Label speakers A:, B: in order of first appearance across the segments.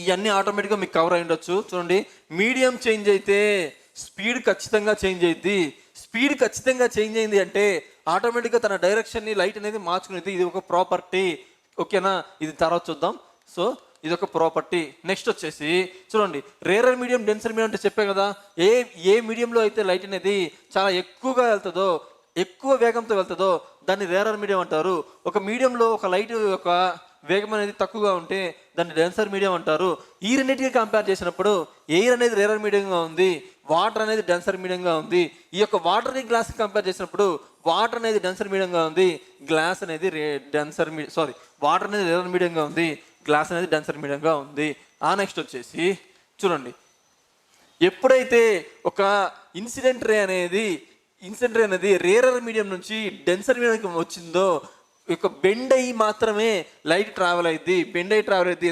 A: ఇవన్నీ ఆటోమేటిక్గా మీకు కవర్ అయి ఉండొచ్చు. చూడండి, మీడియం చేంజ్ అయితే స్పీడ్ ఖచ్చితంగా చేంజ్ అయ్యింది. స్పీడ్ ఖచ్చితంగా చేంజ్ అయింది అంటే ఆటోమేటిక్గా తన డైరెక్షన్ని లైట్ అనేది మార్చుకునేది. ఇది ఒక ప్రాపర్టీ, ఓకేనా? ఇది తర్వాత చూద్దాం. సో ఇది ఒక ప్రాపర్టీ. నెక్స్ట్ వచ్చేసి చూడండి, రేరర్ మీడియం, డెన్సర్ మీడియం అంటే చెప్పే కదా, ఏ మీడియంలో అయితే లైట్ అనేది చాలా ఎక్కువగా వెళ్తుందో, ఎక్కువ వేగంతో వెళ్తుందో దాన్ని రేరర్ మీడియం అంటారు. ఒక మీడియంలో ఒక లైట్ యొక్క వేగం అనేది తక్కువగా ఉంటే దాన్ని డెన్సర్ మీడియం అంటారు. ఈ రెండింటికి కంపేర్ చేసినప్పుడు ఎయిర్ అనేది రేరర్ మీడియంగా ఉంది, వాటర్ అనేది డెన్సర్ మీడియంగా ఉంది. ఈ యొక్క వాటర్ని గ్లాస్కి కంపేర్ చేసినప్పుడు వాటర్ అనేది డెన్సర్ మీడియంగా ఉంది, గ్లాస్ అనేది వాటర్ అనేది రేరర్ మీడియంగా ఉంది, గ్లాస్ అనేది డెన్సర్ మీడియంగా ఉంది. నెక్స్ట్ వచ్చేసి చూడండి, ఎప్పుడైతే ఒక ఇన్సిడెంట్ రే అనేది రేరర్ మీడియం నుంచి డెన్సర్ మీడియంకి వచ్చిందో ఇక బెండ్ అయ్యి మాత్రమే లైట్ ట్రావెల్ అయింది.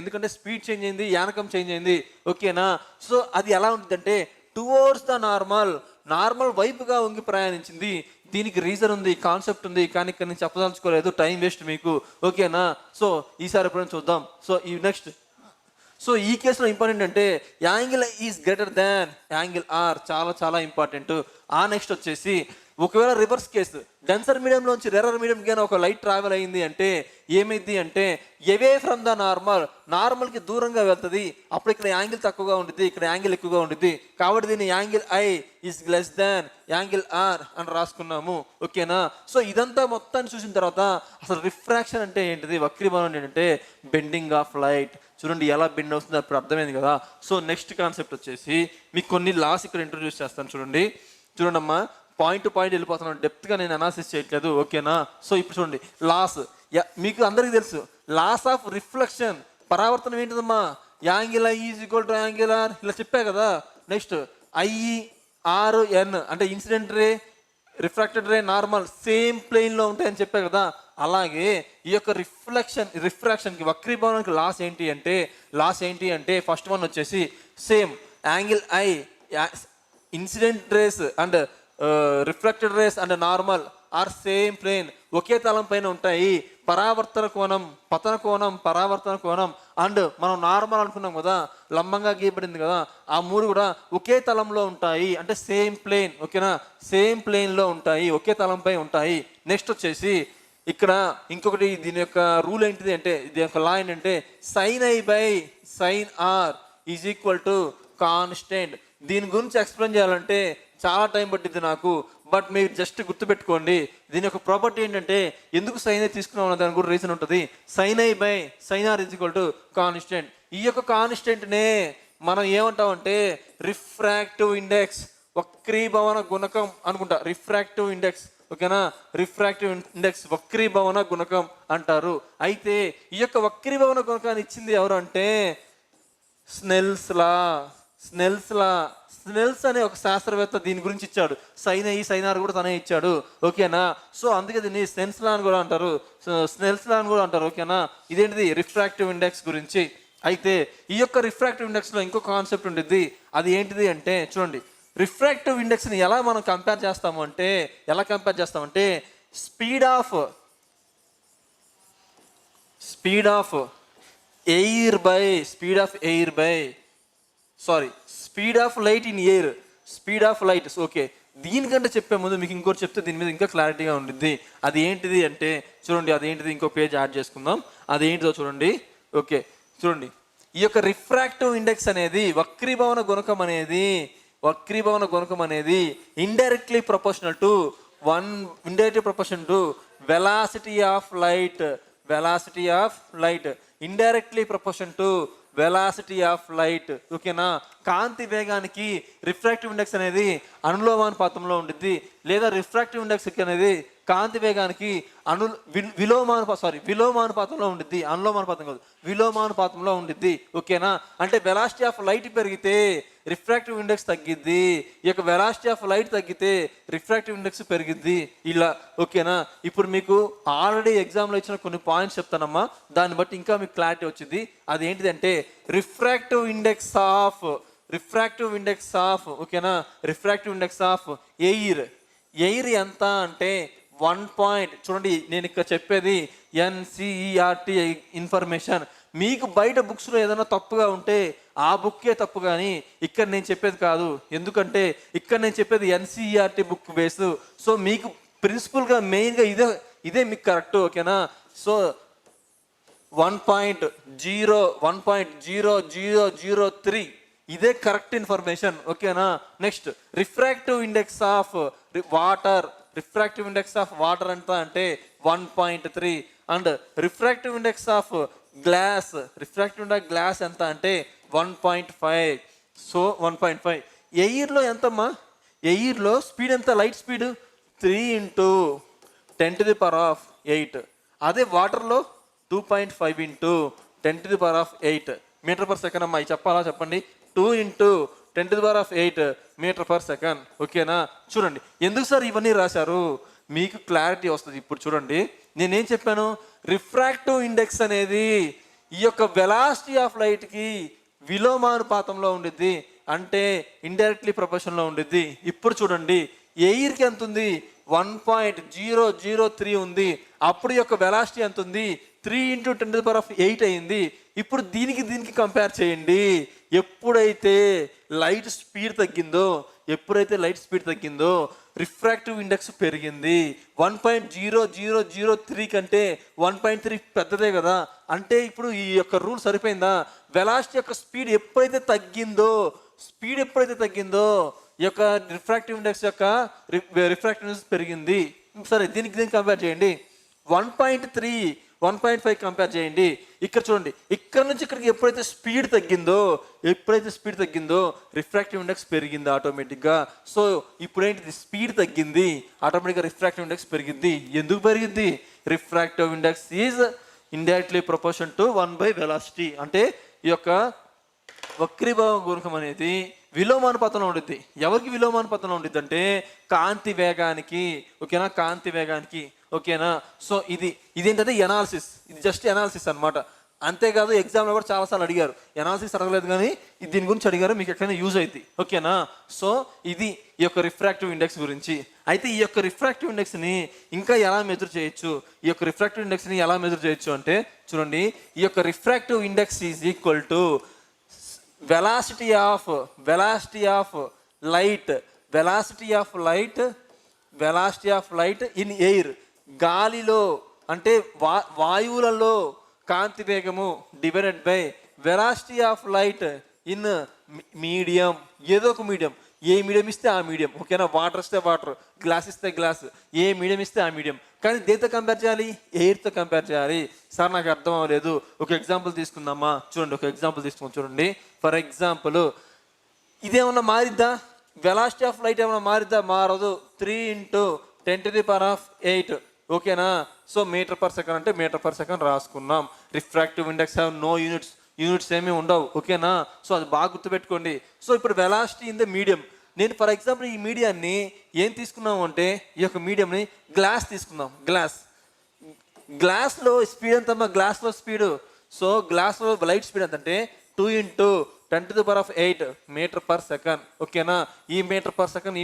A: ఎందుకంటే స్పీడ్ చేంజ్ అయింది, యానకం చేంజ్ అయింది, ఓకేనా? సో అది ఎలా ఉంటుందంటే టువర్డ్స్ ద నార్మల్ వైపుగా వంగి ప్రయాణించింది. దీనికి రీజన్ ఉంది, కాన్సెప్ట్ ఉంది, కానీ ఇక్కడ నేను చెప్పదలుచుకోలేదు, టైం వేస్ట్ మీకు, ఓకేనా? సో ఈసారి ఎప్పుడైనా చూద్దాం. సో ఈ కేసులో ఇంపార్టెంట్ అంటే angle is greater than angle R, చాలా ఇంపార్టెంట్. నెక్స్ట్ వచ్చేసి ఒకవేళ రివర్స్ కేసు, డెన్సర్ మీడియంలోంచి రేరర్ మీడియంకి కానీ ఒక లైట్ ట్రావెల్ అయింది అంటే ఏమైంది అంటే అవే ఫ్రమ్ ద నార్మల్కి దూరంగా వెళ్తుంది. అప్పుడు ఇక్కడ యాంగిల్ తక్కువగా ఉంటుంది, ఇక్కడ యాంగిల్ ఎక్కువగా ఉంటుంది. కాబట్టి దీన్ని angle I is less than angle R అని రాసుకున్నాము, ఓకేనా? సో ఇదంతా మొత్తాన్ని చూసిన తర్వాత అసలు రిఫ్రాక్షన్ అంటే ఏంటిది, వక్రీభవనం ఏంటంటే బెండింగ్ ఆఫ్ లైట్. చూడండి ఎలా బెండ్ అవుతుంది, అప్పుడు అర్థమైంది కదా. సో నెక్స్ట్ కాన్సెప్ట్ వచ్చేసి మీకు కొన్ని లాస్ ఇక్కడ ఇంట్రొడ్యూస్ చేస్తాను. చూడండి అమ్మా, పాయింట్ టు పాయింట్ వెళ్ళిపోతున్నాను, డెప్త్గా నేను అనాలిసిస్ చేయట్లేదు, ఓకేనా? సో ఇప్పుడు చూడండి, లాస్ మీకు అందరికీ తెలుసు, లాస్ ఆఫ్ రిఫ్లెక్షన్, పరావర్తనం ఏంటిదమ్మా, angle I is equal to angle R, ఇలా చెప్పా కదా. నెక్స్ట్ IR/N అంటే incident ray, refracted ray, normal same ప్లేన్లో ఉంటాయని చెప్పా కదా. అలాగే ఈ యొక్క రిఫ్రాక్షన్కి, వక్రీభవనానికి లాస్ ఏంటి అంటే ఫస్ట్ వన్ వచ్చేసి same angle I, incident rays and reflected rays and normal are same plane, ఒకే తలం పైన ఉంటాయి. పరావర్తన కోణం, పతన కోణం, పరావర్తన కోణం అండ్ మనం నార్మల్ అనుకున్నాం కదా, లంబంగా గీయబడింది కదా, ఆ మూడు కూడా ఒకే తలంలో ఉంటాయి, అంటే సేమ్ ప్లేన్, ఓకేనా? సేమ్ ప్లేన్లో ఉంటాయి, ఒకే తలంపై ఉంటాయి. నెక్స్ట్ వచ్చేసి ఇక్కడ ఇంకొకటి, దీని యొక్క రూల్ ఏంటిది అంటే, దీని యొక్క లా ఏంటంటే sin I by sin R is equal to constant. దీని గురించి ఎక్స్ప్లెయిన్ చేయాలంటే చాలా టైం పట్టింది నాకు, బట్ మీరు జస్ట్ గుర్తుపెట్టుకోండి. దీని యొక్క ప్రాపర్టీ ఏంటంటే ఎందుకు సైన్ ఐ తీసుకున్నాం దాని కూడా రీజన్ ఉంటుంది. sin I by sin R is equal to constant. ఈ యొక్క కాన్స్టెంట్నే మనం ఏమంటామంటే రిఫ్రాక్టివ్ ఇండెక్స్, వక్రీభవన గుణకం అనుకుంటా, రిఫ్రాక్టివ్ ఇండెక్స్, ఓకేనా? రిఫ్రాక్టివ్ ఇండెక్స్, వక్రీభవన గుణకం అంటారు. అయితే ఈ యొక్క వక్రీభవన గుణకాన్ని ఇచ్చింది ఎవరు అంటే స్నెల్స్ అనే ఒక శాస్త్రవేత్త దీని గురించి ఇచ్చాడు. sin I sin R కూడా తనే ఇచ్చాడు, ఓకేనా? సో అందుకే దీన్ని స్నెల్స్ లా అని కూడా అంటారు, ఓకేనా? ఇదేంటిది రిఫ్రాక్టివ్ ఇండెక్స్ గురించి. అయితే ఈ యొక్క రిఫ్రాక్టివ్ ఇండెక్స్లో ఇంకో కాన్సెప్ట్ ఉంటుంది, అది ఏంటిది అంటే చూడండి, రిఫ్రాక్టివ్ ఇండెక్స్ని ఎలా మనం కంపేర్ చేస్తామంటే speed of air by speed of light in air, speed of light. Okay, దీనికంటే చెప్పే ముందు మీకు ఇంకోటి చెప్తే దీని మీద ఇంకా క్లారిటీగా ఉంటుంది. అది ఏంటిది అంటే చూడండి, అదేంటిది ఇంకో పేజ్ యాడ్ చేసుకుందాం. అదేంటిదో చూడండి. ఓకే చూడండి, ఈ యొక్క రిఫ్రాక్టివ్ ఇండెక్స్ అనేది, వక్రీభవన గుణకం అనేది indirectly proportional to velocity of light, indirectly proportional to velocity of light, ఓకేనా? కాంతి వేగానికి రిఫ్రాక్టివ్ ఇండెక్స్ అనేది అనులోమానుపాతంలో ఉంటుంది, లేదా రిఫ్రాక్టివ్ ఇండెక్స్ అనేది కాంతి వేగానికి విలోమానుపాతంలో ఉంటుంది. అనులోమానుపాతం కాదు, విలోమానుపాతంలో ఉంటుంది, ఓకేనా? అంటే వెలాసిటీ ఆఫ్ లైట్ పెరిగితే రిఫ్రాక్టివ్ ఇండెక్స్ తగ్గిద్ది, ఈ యొక్క వెలాసిటీ ఆఫ్ లైట్ తగ్గితే రిఫ్రాక్టివ్ ఇండెక్స్ పెరిగిద్ది, ఇలా, ఓకేనా? ఇప్పుడు మీకు ఆల్రెడీ ఎగ్జామ్లో ఇచ్చిన కొన్ని పాయింట్స్ చెప్తానమ్మా, దాన్ని బట్టి ఇంకా మీకు క్లారిటీ వచ్చింది. అది ఏంటిదంటే రిఫ్రాక్టివ్ ఇండెక్స్ ఆఫ్ ఓకేనా, రిఫ్రాక్టివ్ ఇండెక్స్ ఆఫ్ ఎయిర్ ఎంత అంటే 1 పాయింట్. చూడండి, నేను ఇక్కడ చెప్పేది NCERT ఇన్ఫర్మేషన్. మీకు బయట బుక్స్లో ఏదైనా తప్పుగా ఉంటే ఆ బుక్కే తప్పు, కానీ ఇక్కడ నేను చెప్పేది కాదు. ఎందుకంటే ఇక్కడ నేను చెప్పేది ఎన్సీఈఆర్టీ బుక్ బేస్. సో మీకు ప్రిన్సిపల్గా మెయిన్గా ఇదే మీకు కరెక్ట్, ఓకేనా. సో 1.0003 ఇదే కరెక్ట్ ఇన్ఫర్మేషన్, ఓకేనా. Next refractive index of water ఎంత అంటే 1.3. And refractive index of glass ఎంత అంటే 1.5. సో 1.5. ఎయిర్లో ఎంతమ్మా? ఎయిర్లో స్పీడ్ ఎంత? Light speed 3 × 10⁸. అదే వాటర్లో 2.5 × 10⁸ మీటర్ పర్ సెకండ్ అమ్మా. చెప్పాలా? చెప్పండి. 2 × 10⁸ మీటర్ పర్ సెకండ్, ఓకేనా. చూడండి ఎందుకు సార్ ఇవన్నీ రాశారు, మీకు క్లారిటీ వస్తుంది. ఇప్పుడు చూడండి నేనేం చెప్పాను, రిఫ్రాక్టివ్ ఇండెక్స్ అనేది ఈ యొక్క వెలాసిటీ ఆఫ్ లైట్కి విలోమానుపాతంలో ఉండిద్ది, అంటే ఇండైరెక్ట్లీ ప్రపోర్షన్లో ఉండిద్ది. ఇప్పుడు చూడండి ఎయిర్కి ఎంత ఉంది? 1.003 ఉంది. అప్పుడు యొక్క వెలాసిటీ ఎంత ఉంది? 3 × 10⁸ అయింది. ఇప్పుడు దీనికి కంపేర్ చేయండి. ఎప్పుడైతే లైట్ స్పీడ్ తగ్గిందో రిఫ్రాక్టివ్ ఇండెక్స్ పెరిగింది. 1.0003 కంటే 1.3 పెద్దదే కదా. అంటే ఇప్పుడు ఈ యొక్క రూల్ సరిపోయిందా? వెలాసిటీ యొక్క స్పీడ్ ఎప్పుడైతే తగ్గిందో ఈ యొక్క రిఫ్రాక్టివ్ ఇండెక్స్ పెరిగింది. సరే దీనికి కంపేర్ చేయండి. 1.3 1.5 కంపేర్ చేయండి. ఇక్కడ చూడండి ఇక్కడ నుంచి ఇక్కడికి ఎప్పుడైతే స్పీడ్ తగ్గిందో రిఫ్రాక్టివ్ ఇండెక్స్ పెరిగింది ఆటోమేటిక్గా. సో ఇప్పుడు ఏంటిది? స్పీడ్ తగ్గింది, ఆటోమేటిక్గా రిఫ్రాక్టివ్ ఇండెక్స్ పెరిగింది. ఎందుకు పెరిగింది? Refractive index is indirectly proportion to 1/వెలాసిటీ. అంటే ఈ యొక్క వక్రీభావ గుణకం అనేది విలోమానుపాతంలో ఉంటుంది. ఎవరికి విలోమానుపాతంలో ఉంటుంది అంటే కాంతి వేగానికి, ఓకేనా. కాంతి వేగానికి, ఓకేనా. సో ఇదేంటంటే ఎనాలిసిస్, ఇది జస్ట్ ఎనాలిసిస్ అనమాట. అంతేకాదు ఎగ్జామ్లో కూడా చాలాసార్లు అడిగారు, ఎనాలిసిస్ అడగలేదు కానీ దీని గురించి అడిగారు, మీకు ఎక్కడైనా యూజ్ అవుతుంది, ఓకేనా. సో ఇది ఈ యొక్క రిఫ్రాక్టివ్ ఇండెక్స్ గురించి. అయితే ఈ యొక్క రిఫ్రాక్టివ్ ఇండెక్స్ని ఇంకా ఎలా మెజర్ చేయొచ్చు? అంటే చూడండి ఈ యొక్క refractive index is equal to velocity of light in air. గాలిలో అంటే వాయువులలో కాంతి వేగము divided by velocity of light in medium. ఏదో ఒక మీడియం, ఏ మీడియం ఇస్తే ఆ మీడియం, ఓకేనా. వాటర్ ఇస్తే వాటర్, గ్లాస్ ఇస్తే గ్లాస్, ఏ మీడియం ఇస్తే ఆ మీడియం. కానీ దేంతో కంపేర్ చేయాలి? ఎయిర్తో కంపేర్ చేయాలి. సార్ నాకు అర్థం అవ్వలేదు, ఒక ఎగ్జాంపుల్ తీసుకుందామా? చూడండి. ఫర్ ఎగ్జాంపుల్ ఇదేమన్నా మారిద్దా? వెలాసిటీ ఆఫ్ లైట్ ఏమన్నా మారిద్దా? మారదు. 3 × 10⁸, ఓకేనా. సో మీటర్ పర్ సెకండ్ అంటే మీటర్ పర్ సెకండ్ రాసుకున్నాం. Refractive index have no units ఏమీ ఉండవు, ఓకేనా. సో అది బాగా గుర్తుపెట్టుకోండి. సో ఇప్పుడు వెలాసిటీ ఇన్ ద మీడియం, నేను ఫర్ ఎగ్జాంపుల్ ఈ మీడియాన్ని ఏం తీసుకున్నాము అంటే ఈ యొక్క మీడియంని గ్లాస్ తీసుకుందాం. గ్లాస్లో స్పీడ్ ఎంతమ్మా? గ్లాస్లో స్పీడ్, సో గ్లాస్లో లైట్ స్పీడ్ ఎంత అంటే 2 × 10⁸ మీటర్ పర్ సెకండ్, ఓకేనా. ఈ మీటర్ పర్ సెకండ్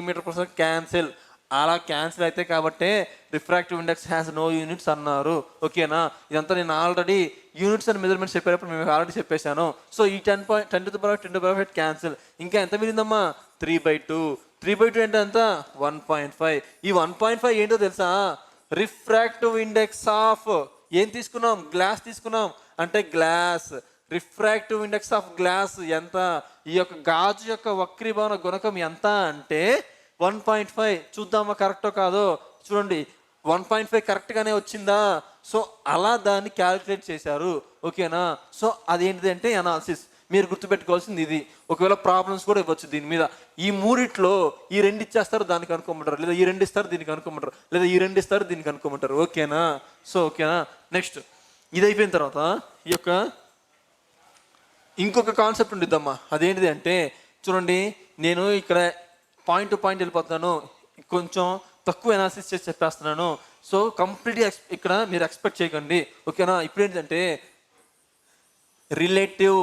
A: క్యాన్సిల్. అలా క్యాన్సిల్ అయితే కాబట్టే refractive index has no units అన్నారు, ఓకేనా. ఇదంతా నేను ఆల్రెడీ యూనిట్స్ అండ్ మెజర్మెంట్స్ చెప్పేటప్పుడు మేము ఆల్రెడీ చెప్పేశాను. సో ఈ 10⁸ క్యాన్సిల్. ఇంకా ఎంత మిగిలిందమ్మా? 3/2. 3/2 అంటే ఎంత? 1.5. ఈ 1.5 ఏంటో తెలుసా? రిఫ్రాక్టివ్ ఇండెక్స్ ఆఫ్ ఏం తీసుకున్నాం? గ్లాస్ తీసుకున్నాం. అంటే glass refractive index of glass ఎంత? ఈ యొక్క గాజు యొక్క వక్రీభవన గుణకం ఎంత అంటే 1.5. చూద్దామా కరెక్టో కాదో? చూడండి 1.5 కరెక్ట్గానే వచ్చిందా? సో అలా దాన్ని క్యాలిక్యులేట్ చేశారు, ఓకేనా. సో అదేంటిది అంటే ఎనాలిసిస్. మీరు గుర్తుపెట్టుకోవాల్సింది ఇది. ఒకవేళ ప్రాబ్లమ్స్ కూడా ఇవ్వచ్చు దీని మీద. ఈ మూడిట్లో ఈ 2 ఇచ్చేస్తారు, దానికి అనుకోమంటారు, లేదా ఈ 2 ఇస్తారు, దీనికి అనుకోమంటారు, లేదా ఈ 2 ఇస్తారు, దీనికి అనుకోమంటారు, ఓకేనా. సో ఓకేనా. నెక్స్ట్ ఇది అయిపోయిన తర్వాత ఈ యొక్క ఇంకొక కాన్సెప్ట్ ఉండిద్దమ్మా. అదేంటిది అంటే చూడండి నేను ఇక్కడ పాయింట్ టు పాయింట్ వెళ్ళిపోతున్నాను, కొంచెం తక్కువ ఎనాలిసిస్ చేసి చెప్పేస్తున్నాను. సో కంప్లీట్గా ఇక్కడ మీరు ఎక్స్పెక్ట్ చేయకండి, ఓకేనా. ఇప్పుడు ఏంటంటే రిలేటివ్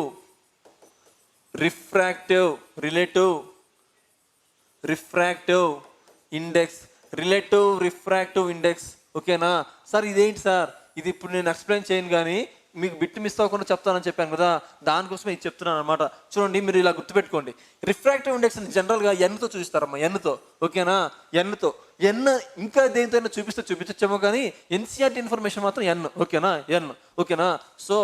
A: రిఫ్రాక్టివ్ ఇండెక్స్, ఓకేనా. సార్ ఇదేంటి సార్? ఇది ఇప్పుడు నేను ఎక్స్ప్లెయిన్ చేయను కానీ మీకు బిట్ మిస్ అవ్వకుండా చెప్తానని చెప్పాను కదా, దానికోసమే ఇది చెప్తున్నాను అనమాట. చూడండి, మీరు ఇలా గుర్తుపెట్టుకోండి. రిఫ్రాక్టివ్ ఇండెక్స్ జనరల్గా ఎన్తో చూపిస్తారమ్మా, ఎన్తో. ఓకేనా, ఎన్తో. ఎన్ ఇంకా దేనితో చూపించచ్చేమో, కానీ ఎన్సీఆర్టీ ఇన్ఫర్మేషన్ మాత్రం ఎన్. ఓకేనా, ఎన్. ఓకేనా. సో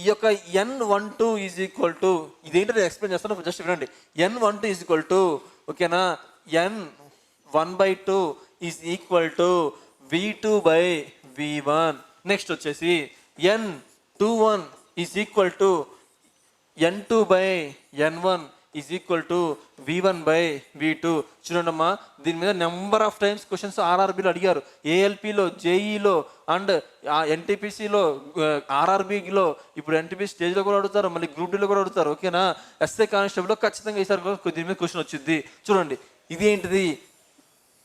A: ఈ యొక్క N12 ఈజ్ ఈక్వల్ టు, ఇదేంటో నేను ఎక్స్ప్లెయిన్ చేస్తాను, జస్ట్ వినండి. N12 ఈజ్ ఈక్వల్ టు, ఓకేనా, N1/2 is equal to V2/V1. Next వచ్చేసి N21 is equal to N2/N1 is equal to V1/V2. చూడండి అమ్మా, దీని మీద నెంబర్ ఆఫ్ టైమ్స్ క్వశ్చన్స్ ఆర్ఆర్బీలో అడిగారు, ఏఎల్పిలో, జేఈలో అండ్ ఎన్టీపీసీలో, ఆర్ఆర్బీలో, ఇప్పుడు ఎన్టీపీ స్టేజ్లో కూడా అడుగుతారు, మళ్ళీ గ్రూప్ డీలో కూడా అడుగుతారు. ఓకేనా, ఎస్ఐ కానిస్టేబుల్లో ఖచ్చితంగా ఈసారి దీని మీద క్వశ్చన్ వచ్చింది. చూడండి, ఇది ఏంటిది,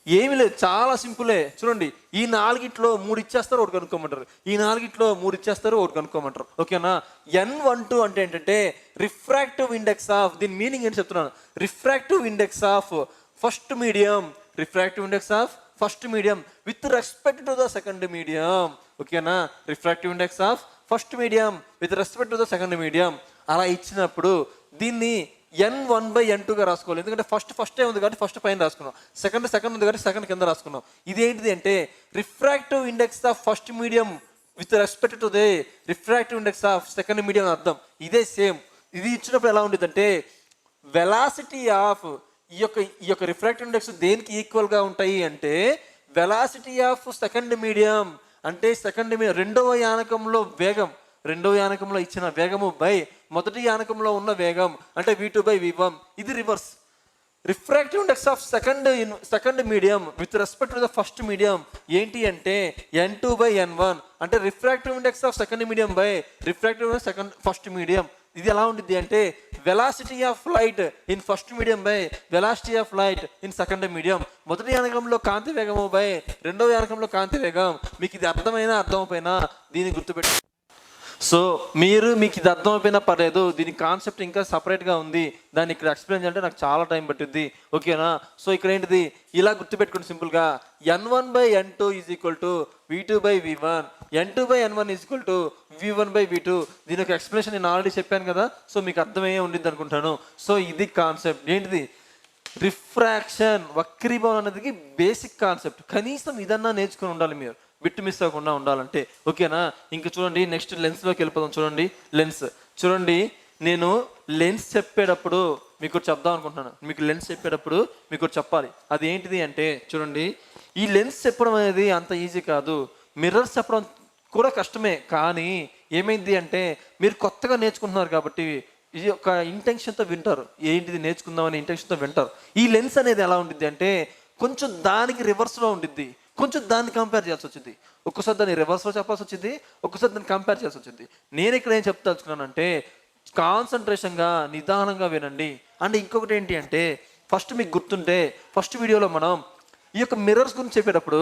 A: ఏమి లేదు, చాలా సింపులే. చూడండి, ఈ 4 3 ఇచ్చేస్తారు, ఒకటి కనుక్కోమంటారు. ఈ 4 3 ఇచ్చేస్తారు, ఒకటి కనుక్కోమంటారు. ఓకేనా. N12 అంటే ఏంటంటే రిఫ్రాక్టివ్ ఇండెక్స్ ఆఫ్, దీని మీనింగ్ ఏంటి చెప్తున్నాను, refractive index of first medium, refractive index of first medium with respect to the second medium. ఓకేనా, refractive index of first medium with respect to the second medium. అలా ఇచ్చినప్పుడు దీన్ని N1/N2గా రాసుకోవాలి. ఎందుకంటే ఫస్టే ఉంది కాబట్టి ఫస్ట్ పైన రాసుకున్నాం, సెకండ్ ఉంది కాబట్టి సెకండ్ కింద రాసుకున్నాం. ఇదేంటిది అంటే refractive index of first medium with respect to the refractive index of second medium అర్థం ఇదే సేమ్. ఇది ఇచ్చినప్పుడు ఎలా ఉంటుంది అంటే వెలాసిటీ ఆఫ్ ఈ యొక్క రిఫ్రాక్టివ్ ఇండెక్స్ దేనికి ఈక్వల్గా ఉంటాయి అంటే వెలాసిటీ ఆఫ్ సెకండ్ మీడియం అంటే సెకండ్ మీడియం రెండవ యానకంలో ఇచ్చిన వేగము బై మొదటి యానకంలో ఉన్న వేగం అంటే V2/V1. ఇది reverse. Refractive index of second medium with respect to the first medium ఏంటి అంటే N2/N1 అంటే refractive index of second medium by refractive first medium. ఇది ఎలా ఉంటుంది అంటే velocity of light in first medium by velocity of light in second medium. మొదటి యానకంలో కాంతి వేగము by రెండవ యానకంలో కాంతి వేగం. మీకు ఇది అర్థమైపోయినా దీన్ని గుర్తుపెట్టి, సో మీకు ఇది అర్థమైపోయినా పర్లేదు, దీని కాన్సెప్ట్ ఇంకా సపరేట్గా ఉంది, దాన్ని ఇక్కడ ఎక్స్ప్లెయిన్ చేయాలంటే నాకు చాలా టైం పట్టింది. ఓకేనా. సో ఇక్కడ ఏంటిది, ఇలా గుర్తుపెట్టుకోండి సింపుల్గా, N1/N2 is equal to V2/V1, N2/N1 is equal to V1/V2. దీని ఒక ఎక్స్ప్లెనేషన్ నేను ఆల్రెడీ చెప్పాను కదా, సో మీకు అర్థమయ్యే ఉండిద్ది అనుకుంటాను. సో ఇది కాన్సెప్ట్ ఏంటిది, రిఫ్రాక్షన్, వక్రీభవనం అనేది బేసిక్ కాన్సెప్ట్. కనీసం ఇదన్నా నేర్చుకుని ఉండాలి మీరు, బిట్ మిస్ అవ్వకుండా ఉండాలంటే. ఓకేనా. ఇంకా చూడండి, నెక్స్ట్ లెన్స్లోకి వెళ్ళిపోదాం. చూడండి లెన్స్. చూడండి, నేను లెన్స్ చెప్పేటప్పుడు మీకు చెప్దాం అనుకుంటున్నాను, మీకు లెన్స్ చెప్పేటప్పుడు మీకు చెప్పాలి. అది ఏంటిది అంటే చూడండి, ఈ లెన్స్ చెప్పడం అనేది అంత ఈజీ కాదు, మిర్రర్స్ చెప్పడం కూడా కష్టమే. కానీ ఏమైంది అంటే మీరు కొత్తగా నేర్చుకుంటున్నారు కాబట్టి ఇది ఒక ఇంటెన్షన్తో వింటారు, ఏంటిది నేర్చుకుందామని ఇంటెన్షన్తో వింటారు. ఈ లెన్స్ అనేది ఎలా ఉండిద్ది అంటే కొంచెం దానికి రివర్స్లో ఉండిద్ది, కొంచెం దాన్ని కంపేర్ చేయాల్సి వచ్చింది. ఒక్కసారి దాన్ని రివర్స్లో చెప్పాల్సి వచ్చింది, ఒక్కసారి దాన్ని కంపేర్ చేయాల్సి వచ్చింది. నేను ఇక్కడ ఏం చెప్తాచుకున్నానంటే కాన్సన్ట్రేషన్గా నిదానంగా వినండి. అండ్ ఇంకొకటి ఏంటి అంటే ఫస్ట్ మీకు గుర్తుంటే ఫస్ట్ వీడియోలో మనం ఈ యొక్క మిర్రర్స్ గురించి చెప్పేటప్పుడు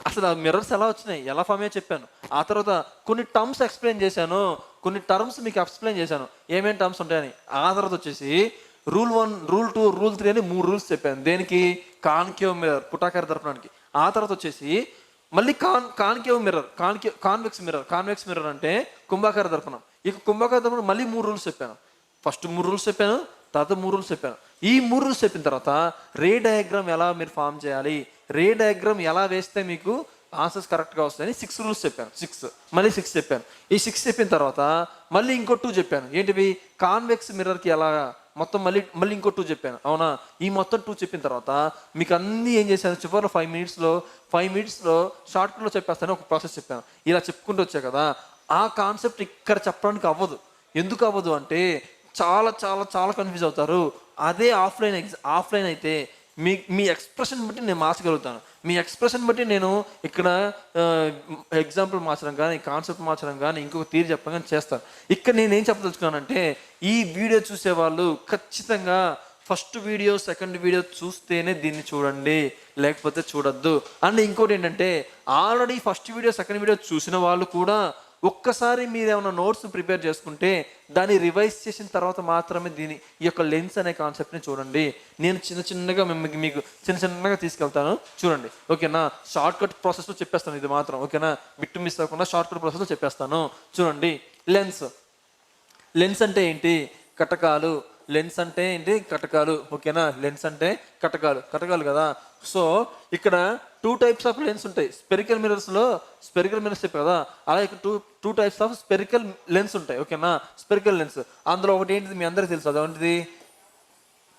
A: అసలు ఆ మిర్రర్స్ ఎలా వచ్చినాయి, ఎలా ఫామ్ అయ్యో చెప్పాను. ఆ తర్వాత కొన్ని టర్మ్స్ ఎక్స్ప్లెయిన్ చేశాను, కొన్ని టర్మ్స్ మీకు ఎక్స్ప్లెయిన్ చేశాను ఏమేమి టర్మ్స్ ఉంటాయని. ఆ తర్వాత వచ్చేసి రూల్ 1, రూల్ 2, రూల్ 3 అని 3 రూల్స్ చెప్పాను. దేనికి, కాన్కేవ్ మిర్రర్ పుటాకార దర్పణానికి. ఆ తర్వాత వచ్చేసి మళ్ళీ కాన్కేవ్ మిర్రర్, కాన్వెక్స్ మిర్రర్ అంటే కుంభాకార దర్పణం. ఇక కుంభాకార దర్పణం మళ్ళీ 3 రూల్స్ చెప్పాను. ఫస్ట్ 3 రూల్స్ చెప్పాను, తర్వాత 3 రూల్స్ చెప్పాను. ఈ 3 రూల్స్ చెప్పిన తర్వాత రే డయాగ్రామ్ ఎలా మీరు ఫామ్ చేయాలి, రే డయాగ్రామ్ ఎలా వేస్తే మీకు ఆన్సర్స్ కరెక్ట్గా వస్తాయని 6 రూల్స్ చెప్పాను. 6 చెప్పాను. ఈ 6 చెప్పిన తర్వాత మళ్ళీ ఇంకో 2 చెప్పాను. ఏంటివి, కాన్వెక్స్ మిర్రర్కి ఎలా మొత్తం మళ్ళీ ఇంకో 2 చెప్పాను. అవునా. ఈ మొత్తం 2 చెప్పిన తర్వాత మీకు అన్నీ ఏం చేశాను, చివరిలో 5 మినిట్స్లో షార్ట్కట్లో చెప్పేస్తాను ఒక ప్రాసెస్ చెప్పాను. ఇలా చెప్పుకుంటూ వచ్చా కదా. ఆ కాన్సెప్ట్ ఇక్కడ చెప్పడానికి అవ్వదు. ఎందుకు అవ్వదు అంటే చాలా చాలా చాలా కన్ఫ్యూజ్ అవుతారు. అదే ఆఫ్లైన్ అయితే మీ ఎక్స్ప్రెషన్ బట్టి నేను మార్చగలుగుతాను. మీ ఎక్స్ప్రెషన్ బట్టి నేను ఇక్కడ ఎగ్జాంపుల్ మార్చడం కానీ, కాన్సెప్ట్ మార్చడం కానీ, ఇంకొక తీరు చెప్పడం కానీ చేస్తాను. ఇక్కడ నేనేం చెప్పదలుచుకున్నానంటే ఈ వీడియో చూసేవాళ్ళు ఖచ్చితంగా ఫస్ట్ వీడియో, సెకండ్ వీడియో చూస్తేనే దీన్ని చూడండి, లేకపోతే చూడొద్దు. అండ్ ఇంకోటి ఏంటంటే already first video, second video చూసిన వాళ్ళు కూడా ఒక్కసారి మీరు ఏమైనా నోట్స్ ప్రిపేర్ చేసుకుంటే దాన్ని రివైజ్ చేసిన తర్వాత మాత్రమే ఈ యొక్క లెన్స్ అనే కాన్సెప్ట్ని చూడండి. నేను చిన్నగా మీకు చిన్నగా తీసుకెళ్తాను చూడండి, ఓకేనా. షార్ట్ కట్ ప్రాసెస్లో చెప్పేస్తాను ఇది మాత్రం, ఓకేనా. బిట్ మిస్ అవ్వకుండా షార్ట్ కట్ ప్రాసెస్లో చెప్పేస్తాను చూడండి. లెన్స్ అంటే ఏంటి? కటకాలు. లెన్స్ అంటే ఏంటి? కటకాలు, ఓకేనా. లెన్స్ అంటే కటకాలు కదా. సో ఇక్కడ 2 types ఆఫ్ లెన్స్ ఉంటాయి. స్పెరికల్ మిర్రర్స్ చెప్పారు కదా, అలాగే two types of spherical lens ఉంటాయి, ఓకేనా. స్పెరికల్ లెన్స్ అందులో ఒకటి ఏంటిది మీ అందరికీ తెలుసు, అదేంటిది.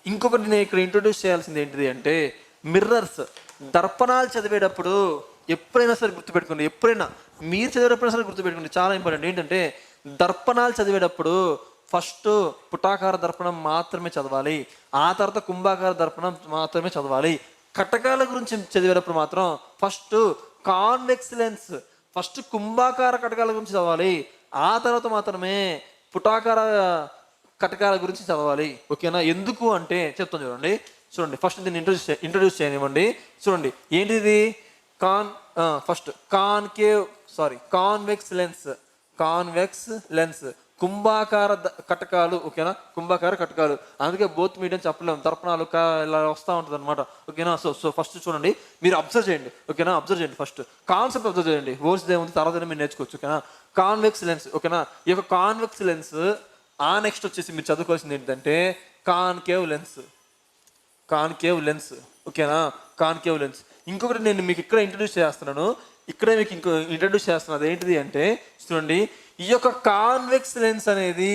A: ఇంకొకటి నేను ఇక్కడ ఇంట్రొడ్యూస్ చేయాల్సింది ఏంటిది అంటే మిర్రర్స్. దర్పణాలు చదివేటప్పుడు ఎప్పుడైనా సరే గుర్తుపెట్టుకోండి, ఎప్పుడైనా మీరు చదివేటప్పుడైనా సరే గుర్తుపెట్టుకోండి, చాలా ఇంపార్టెంట్. ఏంటంటే దర్పణాలు చదివేటప్పుడు ఫస్ట్ పుటాకార దర్పణం మాత్రమే చదవాలి, ఆ తర్వాత కుంభాకార దర్పణం మాత్రమే చదవాలి. కటకాల గురించి చదివేటప్పుడు మాత్రం ఫస్ట్ కాన్వెక్స్ లెన్స్, ఫస్ట్ కుంభాకార కటకాల గురించి చదవాలి, ఆ తర్వాత మాత్రమే పుటాకార కటకాల గురించి చదవాలి, ఓకేనా. ఎందుకు అంటే చెప్తాను చూడండి. ఫస్ట్ దీన్ని ఇంట్రొడ్యూస్ చేయనివ్వండి. చూడండి ఏంటిది? కాన్వెక్స్ లెన్స్ కుంభాకార కటకాలు, ఓకేనా. కుంభాకార కటకాలు, అందుకే బోత్ మీడియం చెప్పలేము, దర్పణాలు ఇలా వస్తూ ఉంటుంది అనమాట, ఓకేనా. సో ఫస్ట్ చూడండి, మీరు అబ్జర్వ్ చేయండి, ఓకేనా. అబ్జర్వ్ చేయండి, ఫస్ట్ కాన్సెప్ట్ అబ్జర్వ్ చేయండి. వర్డ్స్ ఏముంది తర్వాత మీరు నేర్చుకోవచ్చు, ఓకేనా. కాన్వెక్స్ లెన్స్, ఓకేనా. ఈ యొక్క కాన్వెక్స్ లెన్స్ నెక్స్ట్ వచ్చేసి మీరు చదువుకోవాల్సింది ఏంటంటే కాన్కేవ్ లెన్స్, ఓకేనా. Concave lens. ఇంకొకటి నేను మీకు ఇక్కడ ఇంట్రొడ్యూస్ చేస్తున్నాను, అదేంటిది అంటే చూడండి, ఈ యొక్క కాన్వెక్స్ లెన్స్ అనేది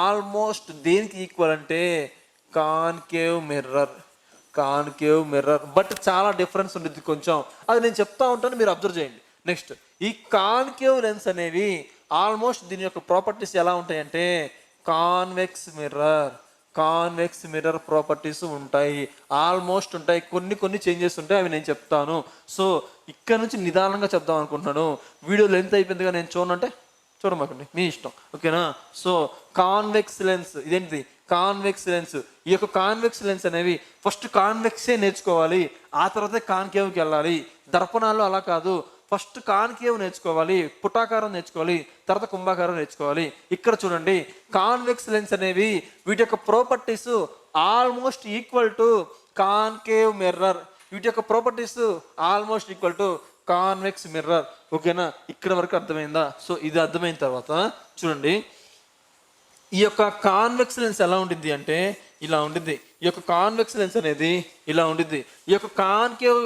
A: ఆల్మోస్ట్ దేనికి ఈక్వల్ అంటే కాన్కేవ్ మిర్రర్. బట్ చాలా డిఫరెన్స్ ఉంటుంది కొంచెం, అది నేను చెప్తా ఉంటాను, మీరు అబ్జర్వ్ చేయండి. నెక్స్ట్ ఈ కాన్కేవ్ లెన్స్ అనేవి ఆల్మోస్ట్ దీని యొక్క ప్రాపర్టీస్ ఎలా ఉంటాయంటే కాన్వెక్స్ మిర్రర్ ప్రాపర్టీస్ ఉంటాయి, ఆల్మోస్ట్ ఉంటాయి. కొన్ని చేంజెస్ ఉంటాయి, అవి నేను చెప్తాను. సో ఇక్కడ నుంచి నిదానంగా చెప్దాం అనుకుంటున్నాను. వీడియో లెంత్ అయిపోయిందిగా నేను చూడంటే చూడమాకండి, మీ ఇష్టం, ఓకేనా. సో కాన్వెక్స్ లెన్స్, ఇదేంటిది? Convex lens. ఈ యొక్క కాన్వెక్స్ లెన్స్ అనేవి ఫస్ట్ కాన్వెక్సే నేర్చుకోవాలి, ఆ తర్వాత కాన్కేవ్కి వెళ్ళాలి. దర్పణాల్లో అలా కాదు, ఫస్ట్ కాన్కేవ్ నేర్చుకోవాలి, పుటాకారం నేర్చుకోవాలి, తర్వాత కుంభాకారం నేర్చుకోవాలి. ఇక్కడ చూడండి, కాన్వెక్స్ లెన్స్ అనేవి వీటి యొక్క properties almost equal to concave mirror. వీటి యొక్క properties almost equal to convex mirror, ఓకేనా. ఇక్కడ వరకు అర్థమైందా? సో ఇది అర్థమైన తర్వాత చూడండి, ఈ యొక్క కాన్వెక్స్ లెన్స్ ఎలా ఉంటుంది అంటే ఇలా ఉంటుంది. ఈ యొక్క కాన్వెక్స్ లెన్స్ అనేది ఇలా ఉంటుంది. ఈ యొక్క కాన్కేవ్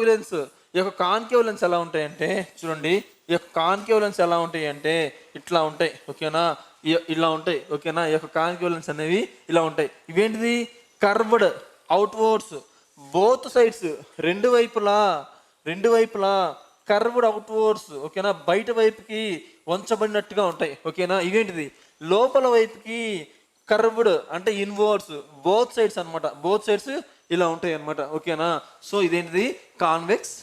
A: లెన్స్ ఎలా ఉంటాయంటే చూడండి, ఈ యొక్క కాన్కేవ్ లెన్స్ ఎలా ఉంటాయి అంటే ఇట్లా ఉంటాయి, ఓకేనా. ఇలా ఉంటాయి, ఓకేనా. ఈ యొక్క కాన్కేవ్ లెన్స్ అనేవి ఇలా ఉంటాయి. ఇవేంటిది? కర్వ్డ్ అవుట్వర్డ్స్, బోత్ సైడ్స్, రెండు వైపులా కర్వ్డ్ అవుట్వర్డ్స్, ఓకేనా. బయట వైపుకి వంచబడినట్టుగా ఉంటాయి, ఓకేనా. ఇవేంటిది? లోపల వైపుకి కర్వ్డ్ అంటే ఇన్వర్డ్స్, బోత్ సైడ్స్ అనమాట, బోత్ సైడ్స్ ఇలా ఉంటాయి అనమాట, ఓకేనా. సో ఇదేంటిది? Convex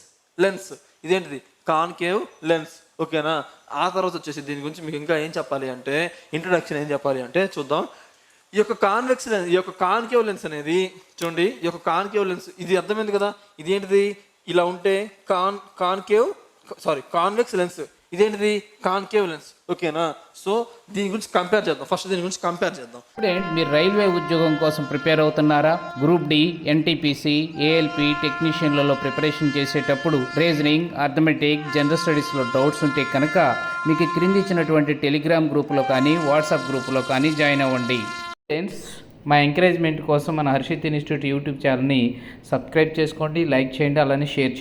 A: lens. ఇదేంటిది? కాన్కేవ్ లెన్స్, ఓకేనా. ఆ తర్వాత వచ్చేసి దీని గురించి మీకు ఇంకా ఏం చెప్పాలి అంటే ఇంట్రొడక్షన్ ఏం చెప్పాలి అంటే చూద్దాం. ఈ యొక్క కాన్కేవ్ లెన్స్ అనేది చూడండి, ఈ యొక్క కాన్కేవ్ లెన్స్ ఇది అర్థమైంది కదా. ఇది ఏంటిది? ఇలా ఉంటే కాన్వెక్స్ లెన్స్. ఇదేంటిది? కాన్కేవ్ లెన్స్, ఓకేనా. సో దీని గురించి కంపేర్ చేద్దాం.
B: స్టూడెంట్, మీరు రైల్వే ఉద్యోగం కోసం ప్రిపేర్ అవుతున్నారా? గ్రూప్ డి, ఎన్టీపీసీ, ఏఎల్పి టెక్నీషియన్లలో ప్రిపరేషన్ చేసేటప్పుడు రీజనింగ్, అర్థమెటిక్, జనరల్ స్టడీస్లో డౌట్స్ ఉంటే కనుక మీకు క్రింది ఇచ్చినటువంటి టెలిగ్రామ్ గ్రూపులో కానీ వాట్సాప్ గ్రూపులో కానీ జాయిన్ అవ్వండి. ఫ్రెండ్స్, మా ఎంకరేజ్మెంట్ కోసం మన హర్షిత్ ఇన్స్టిట్యూట్ యూట్యూబ్ ఛానల్ని సబ్స్క్రైబ్ చేసుకోండి, లైక్ చేయండి, అలానే షేర్ చేయండి.